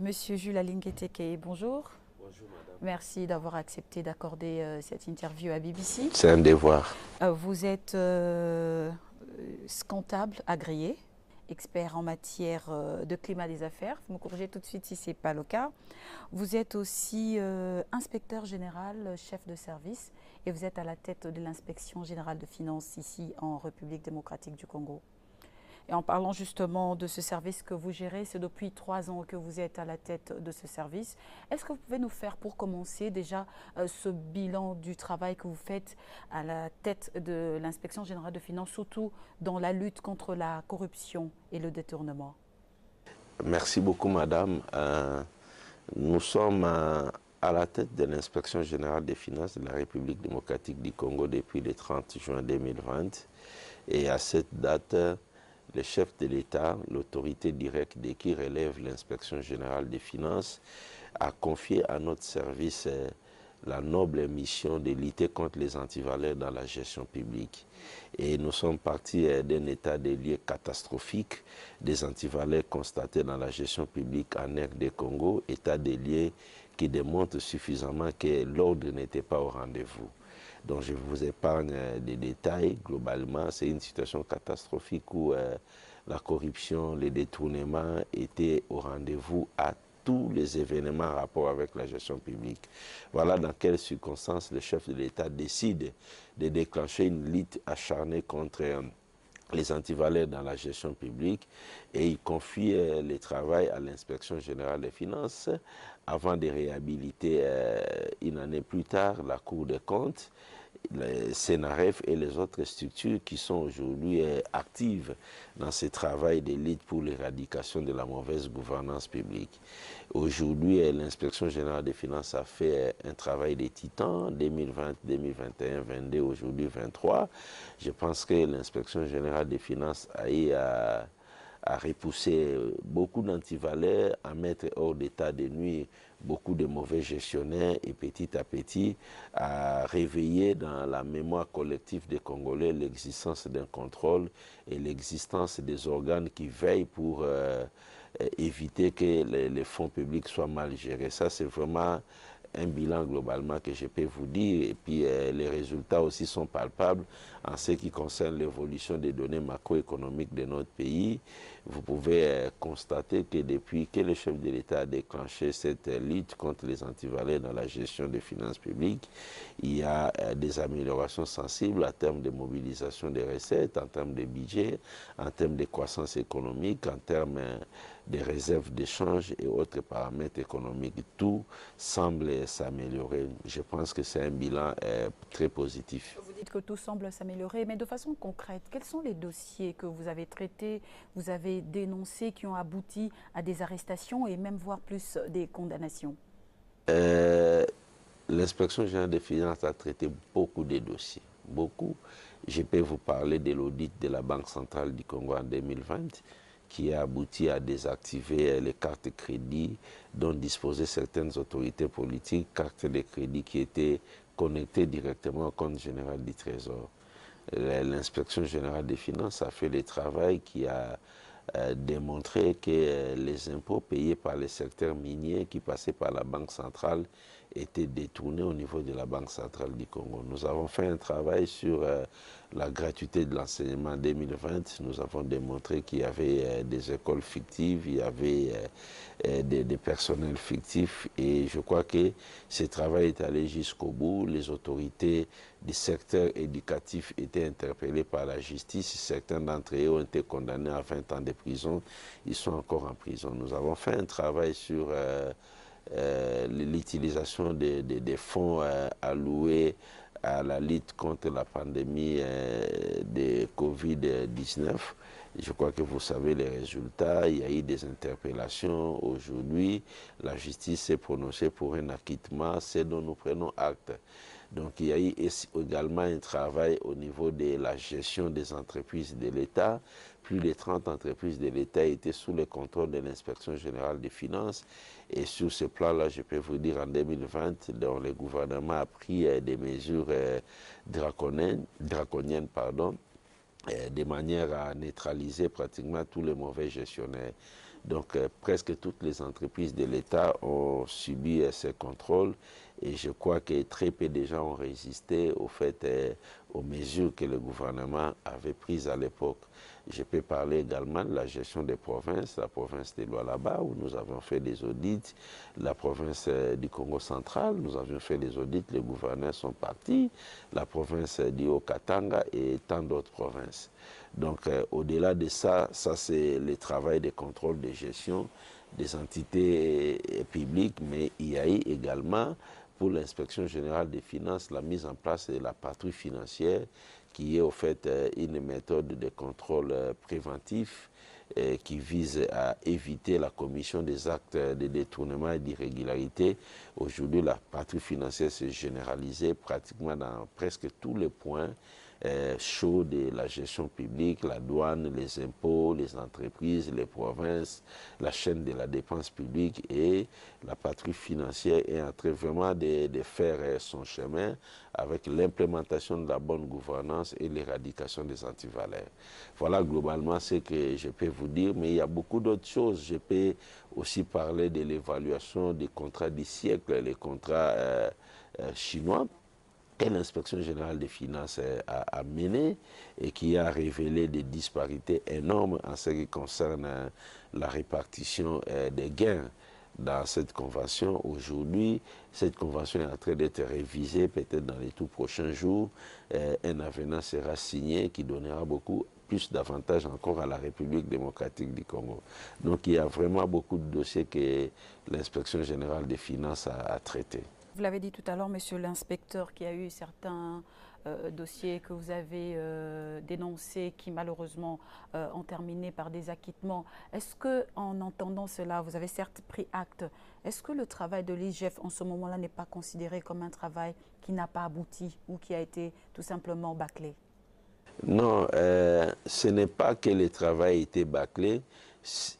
Monsieur Jules Alingueteke, bonjour. Bonjour madame. Merci d'avoir accepté d'accorder cette interview à BBC. C'est un devoir. Vous êtes comptable agréé, expert en matière de climat des affaires. Vous me corrigez tout de suite si ce n'est pas le cas. Vous êtes aussi inspecteur général, chef de service, et vous êtes à la tête de l'inspection générale de finances ici en République démocratique du Congo. Et en parlant justement de ce service que vous gérez, c'est depuis 3 ans que vous êtes à la tête de ce service. Est-ce que vous pouvez nous faire pour commencer déjà ce bilan du travail que vous faites à la tête de l'inspection générale de finances, surtout dans la lutte contre la corruption et le détournement? Merci beaucoup madame. Nous sommes à la tête de l'inspection générale des finances de la République démocratique du Congo depuis le 30 juin 2020. Et à cette date, le chef de l'État, l'autorité directe de qui relève l'inspection générale des finances, a confié à notre service la noble mission de lutter contre les antivaleurs dans la gestion publique. Et nous sommes partis d'un état des lieux catastrophique des antivaleurs constatés dans la gestion publique en RD Congo, état des lieux qui démontre suffisamment que l'ordre n'était pas au rendez-vous. Donc je vous épargne des détails. Globalement, c'est une situation catastrophique où la corruption, les détournements étaient au rendez-vous à tous les événements en rapport avec la gestion publique. Voilà dans quelles circonstances le chef de l'État décide de déclencher une lutte acharnée contre les antivaleurs dans la gestion publique et il confie le travail à l'inspection générale des finances avant de réhabiliter une année plus tard la Cour des comptes, le CNRF et les autres structures qui sont aujourd'hui actives dans ce travail de lutte pour l'éradication de la mauvaise gouvernance publique. Aujourd'hui, l'inspection générale des finances a fait un travail de titan, 2020, 2021, 2022, aujourd'hui 23. Je pense que l'inspection générale des finances a eu à repousser beaucoup d'antivaleurs, à mettre hors d'état de nuit beaucoup de mauvais gestionnaires et petit à petit à réveiller dans la mémoire collective des Congolais l'existence d'un contrôle et l'existence des organes qui veillent pour éviter que les fonds publics soient mal gérés. Ça, c'est vraiment un bilan globalement que je peux vous dire. Et puis les résultats aussi sont palpables en ce qui concerne l'évolution des données macroéconomiques de notre pays. Vous pouvez constater que depuis que le chef de l'État a déclenché cette lutte contre les antivaleurs dans la gestion des finances publiques, il y a des améliorations sensibles en termes de mobilisation des recettes, en termes de budget, en termes de croissance économique, en termes des réserves d'échange et autres paramètres économiques. Tout semble s'améliorer. Je pense que c'est un bilan très positif. Vous dites que tout semble s'améliorer, mais de façon concrète, quels sont les dossiers que vous avez traités, vous avez dénoncés, qui ont abouti à des arrestations et même voire plus des condamnations? L'inspection générale des finances a traité beaucoup de dossiers, beaucoup. Je peux vous parler de l'audit de la Banque centrale du Congo en 2020 qui a abouti à désactiver les cartes de crédit dont disposaient certaines autorités politiques, cartes de crédit qui étaient connectées directement au compte général du Trésor. L'inspection générale des finances a fait le travail qui a démontré que les impôts payés par le secteur minier qui passaient par la Banque centrale étaient détournés au niveau de la Banque centrale du Congo. Nous avons fait un travail sur la gratuité de l'enseignement en 2020. Nous avons démontré qu'il y avait des écoles fictives, il y avait des personnels fictifs et je crois que ce travail est allé jusqu'au bout. Les autorités du secteur éducatif étaient interpellées par la justice. Certains d'entre eux ont été condamnés à 20 ans de prison. Ils sont encore en prison. Nous avons fait un travail sur l'utilisation des fonds alloués à la lutte contre la pandémie de Covid-19. Je crois que vous savez les résultats. Il y a eu des interpellations aujourd'hui. La justice s'est prononcée pour un acquittement, c'est dont nous prenons acte. Donc il y a eu également un travail au niveau de la gestion des entreprises de l'État. Plus de 30 entreprises de l'État étaient sous le contrôle de l'inspection générale des finances. Et sur ce plan-là, je peux vous dire, en 2020, dont le gouvernement a pris des mesures draconiennes, de manière à neutraliser pratiquement tous les mauvais gestionnaires. Donc presque toutes les entreprises de l'État ont subi ces contrôles et je crois que très peu de gens ont résisté au fait, aux mesures que le gouvernement avait prises à l'époque. Je peux parler également de la gestion des provinces, la province de Lualaba où nous avons fait des audits, la province du Congo central, nous avions fait des audits, les gouverneurs sont partis, la province du Haut-Katanga et tant d'autres provinces. Donc au-delà de ça, ça c'est le travail de contrôle de gestion des entités publiques, mais il y a eu également pour l'inspection générale des finances la mise en place de la patrouille financière qui est au fait une méthode de contrôle préventif qui vise à éviter la commission des actes de détournement et d'irrégularité. Aujourd'hui, la patrouille financière s'est généralisée pratiquement dans presque tous les points chauds de la gestion publique, la douane, les impôts, les entreprises, les provinces, la chaîne de la dépense publique, et la patrouille financière est en train vraiment de faire son chemin avec l'implémentation de la bonne gouvernance et l'éradication des antivaleurs. Voilà globalement ce que je peux vous dire, mais il y a beaucoup d'autres choses. Je peux aussi parler de l'évaluation des contrats du siècle, les contrats chinois, que l'inspection générale des finances a mené et qui a révélé des disparités énormes en ce qui concerne la répartition des gains dans cette convention. Aujourd'hui, cette convention est en train d'être révisée, peut-être dans les tout prochains jours. Un avenant sera signé qui donnera beaucoup plus d'avantages encore à la République démocratique du Congo. Donc il y a vraiment beaucoup de dossiers que l'inspection générale des finances a traités. Vous l'avez dit tout à l'heure, monsieur l'inspecteur, qu'il y a eu certains dossiers que vous avez dénoncés qui malheureusement ont terminé par des acquittements. Est-ce que, en entendant cela, vous avez certes pris acte, est-ce que le travail de l'IGF en ce moment-là n'est pas considéré comme un travail qui n'a pas abouti ou qui a été tout simplement bâclé? Non, ce n'est pas que le travail a été bâclé.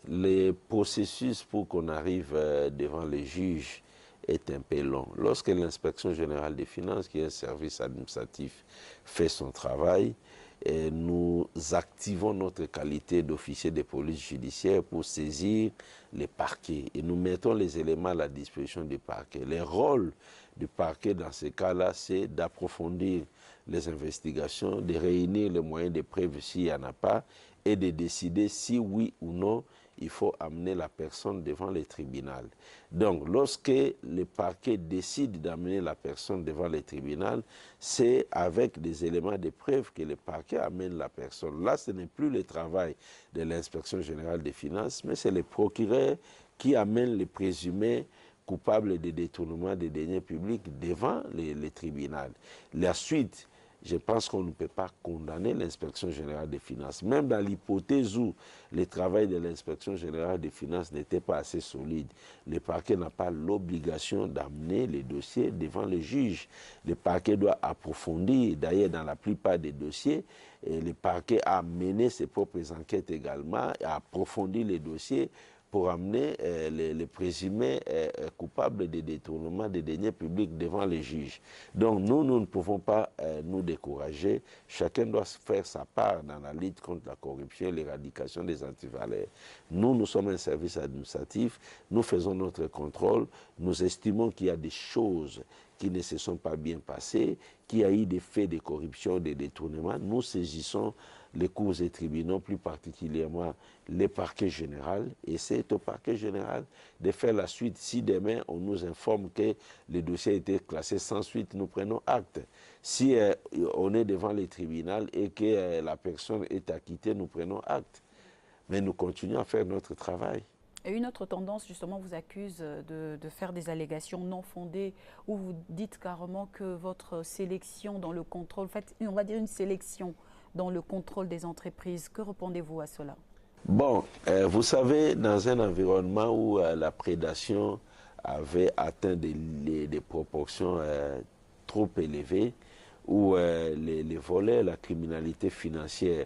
Les processus pour qu'on arrive devant les juges est un peu long. Lorsque l'inspection générale des finances, qui est un service administratif, fait son travail, et nous activons notre qualité d'officier de police judiciaire pour saisir les parquets et nous mettons les éléments à la disposition du parquet. Le rôle du parquet dans ces cas-là, c'est d'approfondir les investigations, de réunir les moyens de preuve s'il n'y en a pas et de décider si oui ou non il faut amener la personne devant le tribunal. Donc, lorsque le parquet décide d'amener la personne devant le tribunal, c'est avec des éléments de preuve que le parquet amène la personne. Là, ce n'est plus le travail de l'inspection générale des finances, mais c'est le procureur qui amène les présumés coupables de détournement des deniers publics devant le tribunal. La suite, je pense qu'on ne peut pas condamner l'inspection générale des finances. Même dans l'hypothèse où le travail de l'inspection générale des finances n'était pas assez solide, le parquet n'a pas l'obligation d'amener les dossiers devant le juge. Le parquet doit approfondir. D'ailleurs, dans la plupart des dossiers, le parquet a mené ses propres enquêtes également, a approfondi les dossiers pour amener les présumés coupables de détournement des deniers publics devant les juges. Donc nous ne pouvons pas nous décourager. Chacun doit faire sa part dans la lutte contre la corruption et l'éradication des antivaleurs. Nous sommes un service administratif, nous faisons notre contrôle, nous estimons qu'il y a des choses qui ne se sont pas bien passées, qu'il y a eu des faits de corruption, de détournement. Nous saisissons les cours et tribunaux, plus particulièrement les parquets généraux, et c'est au parquet général de faire la suite. Si demain on nous informe que le dossier a été classé sans suite, nous prenons acte. Si on est devant les tribunaux et que la personne est acquittée, nous prenons acte. Mais nous continuons à faire notre travail. Et une autre tendance, justement, vous accuse de faire des allégations non fondées, où vous dites carrément que votre sélection dans le contrôle, en fait, on va dire une sélection dans le contrôle des entreprises. Que répondez-vous à cela? Bon, vous savez, dans un environnement où la prédation avait atteint des proportions trop élevées, où les volets, la criminalité financière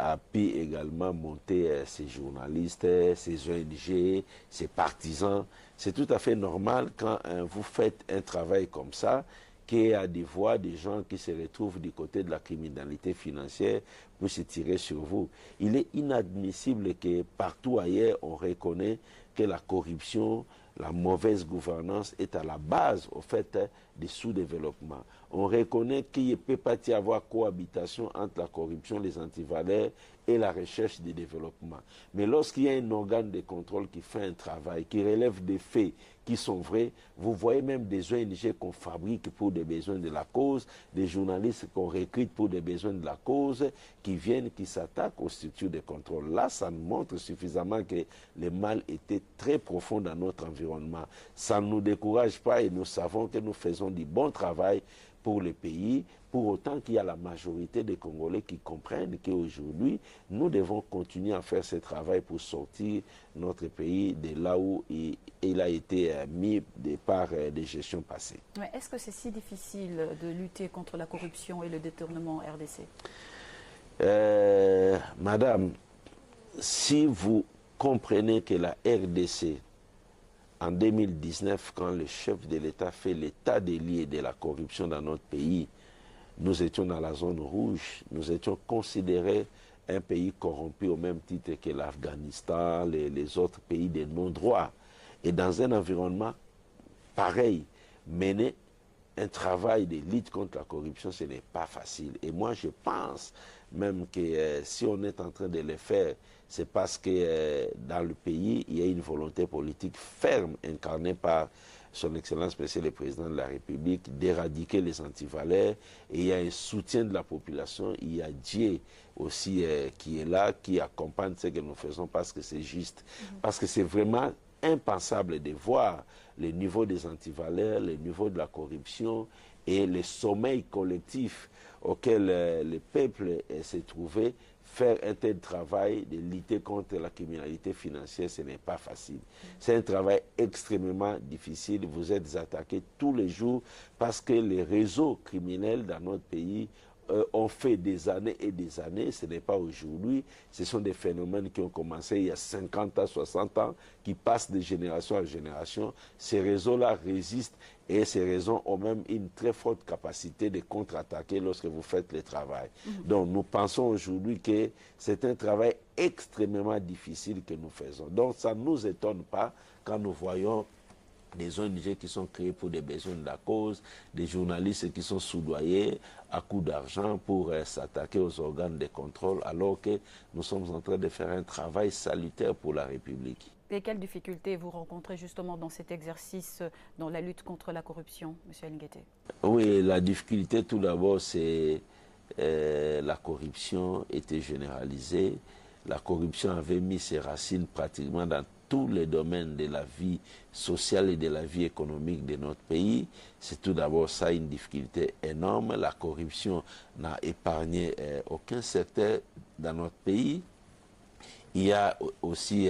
a pu également monter ses journalistes, ses ONG, ses partisans. C'est tout à fait normal quand vous faites un travail comme ça, qu'il y a des voix, des gens qui se retrouvent du côté de la criminalité financière pour se tirer sur vous. Il est inadmissible que partout ailleurs, on reconnaît que la corruption, la mauvaise gouvernance est à la base, au fait, du sous-développement. On reconnaît qu'il ne peut pas y avoir cohabitation entre la corruption, les antivaleurs et la recherche du développement. Mais lorsqu'il y a un organe de contrôle qui fait un travail, qui relève des faits qui sont vrais, vous voyez même des ONG qu'on fabrique pour des besoins de la cause, des journalistes qu'on recrute pour des besoins de la cause, qui viennent, qui s'attaquent aux structures de contrôle. Là, ça nous montre suffisamment que le mal était très profond dans notre environnement. Ça ne nous décourage pas et nous savons que nous faisons du bon travail pour le pays, pour autant qu'il y a la majorité des Congolais qui comprennent qu'aujourd'hui, nous devons continuer à faire ce travail pour sortir notre pays de là où il a été mis par des gestions passées. Mais est-ce que c'est si difficile de lutter contre la corruption et le détournement en RDC? Madame, si vous comprenez que la RDC, en 2019, quand le chef de l'État fait l'état des lieux de la corruption dans notre pays, nous étions dans la zone rouge, nous étions considérés un pays corrompu au même titre que l'Afghanistan, les autres pays de non-droit. Et dans un environnement pareil, mener un travail de lutte contre la corruption, ce n'est pas facile. Et moi, je pense même que si on est en train de le faire, c'est parce que dans le pays, il y a une volonté politique ferme incarnée par son Excellence Monsieur le Président de la République d'éradiquer les antivaleurs. Et il y a un soutien de la population. Il y a Dieu aussi qui est là, qui accompagne ce que nous faisons parce que c'est juste. Parce que c'est vraiment impensable de voir le niveau des antivaleurs, le niveau de la corruption et le sommeil collectif auquel le peuple s'est trouvé. Faire un tel travail de lutter contre la criminalité financière, ce n'est pas facile. C'est un travail extrêmement difficile. Vous êtes attaqués tous les jours parce que les réseaux criminels dans notre pays ont fait des années et des années. Ce n'est pas aujourd'hui. Ce sont des phénomènes qui ont commencé il y a 50 ans, 60 ans, qui passent de génération en génération. Ces réseaux-là résistent et ces réseaux ont même une très forte capacité de contre-attaquer lorsque vous faites le travail. Donc nous pensons aujourd'hui que c'est un travail extrêmement difficile que nous faisons. Donc ça ne nous étonne pas quand nous voyons des ONG qui sont créées pour des besoins de la cause, des journalistes qui sont soudoyés à coups d'argent pour s'attaquer aux organes de contrôle, alors que nous sommes en train de faire un travail salutaire pour la République. Et quelles difficultés vous rencontrez justement dans cet exercice, dans la lutte contre la corruption, M. Nguete? Oui, la difficulté tout d'abord, c'est la corruption était généralisée. La corruption avait mis ses racines pratiquement dans tous les domaines de la vie sociale et de la vie économique de notre pays. C'est tout d'abord ça une difficulté énorme. La corruption n'a épargné aucun secteur dans notre pays. Il y a aussi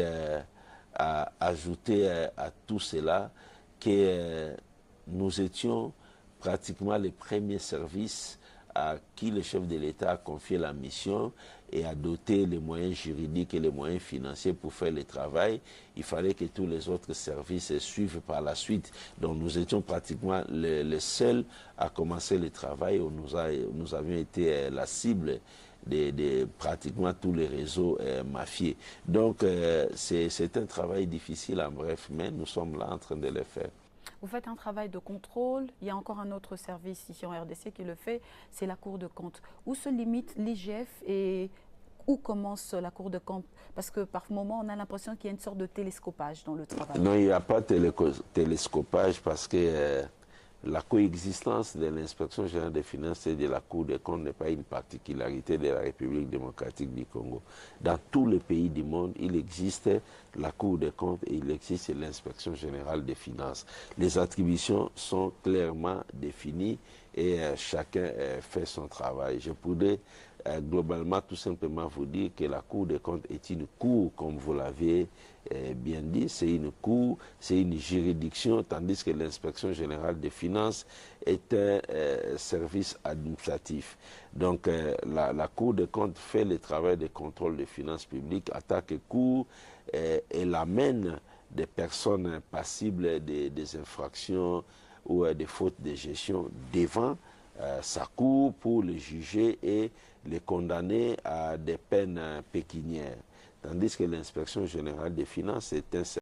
à ajouter à tout cela que nous étions pratiquement les premiers services à qui le chef de l'État a confié la mission et a doté les moyens juridiques et les moyens financiers pour faire le travail. Il fallait que tous les autres services suivent par la suite. Donc nous étions pratiquement les seuls à commencer le travail où nous avions été la cible de pratiquement tous les réseaux mafieux. Donc c'est un travail difficile en bref, mais nous sommes là en train de le faire. Vous faites un travail de contrôle. Il y a encore un autre service ici en RDC qui le fait, c'est la Cour de compte. Où se limite l'IGF et où commence la Cour de compte? Parce que par moment, on a l'impression qu'il y a une sorte de télescopage dans le travail. Non, il n'y a pas de télescopage parce que la coexistence de l'inspection générale des finances et de la Cour des comptes n'est pas une particularité de la République démocratique du Congo. Dans tous les pays du monde, il existe la Cour des comptes et il existe l'inspection générale des finances. Les attributions sont clairement définies et chacun fait son travail. Je pourrais globalement tout simplement vous dire que la Cour des comptes est une cour, comme vous l'avez bien dit, c'est une cour, c'est une juridiction, tandis que l'inspection générale des finances est un service administratif. Donc la Cour des comptes fait le travail de contrôle des finances publiques, attaque cours, elle amène des personnes passibles des infractions ou des fautes de gestion devant sa cour pour les juger et les condamner à des peines pécuniaires. Tandis que l'inspection générale des finances est un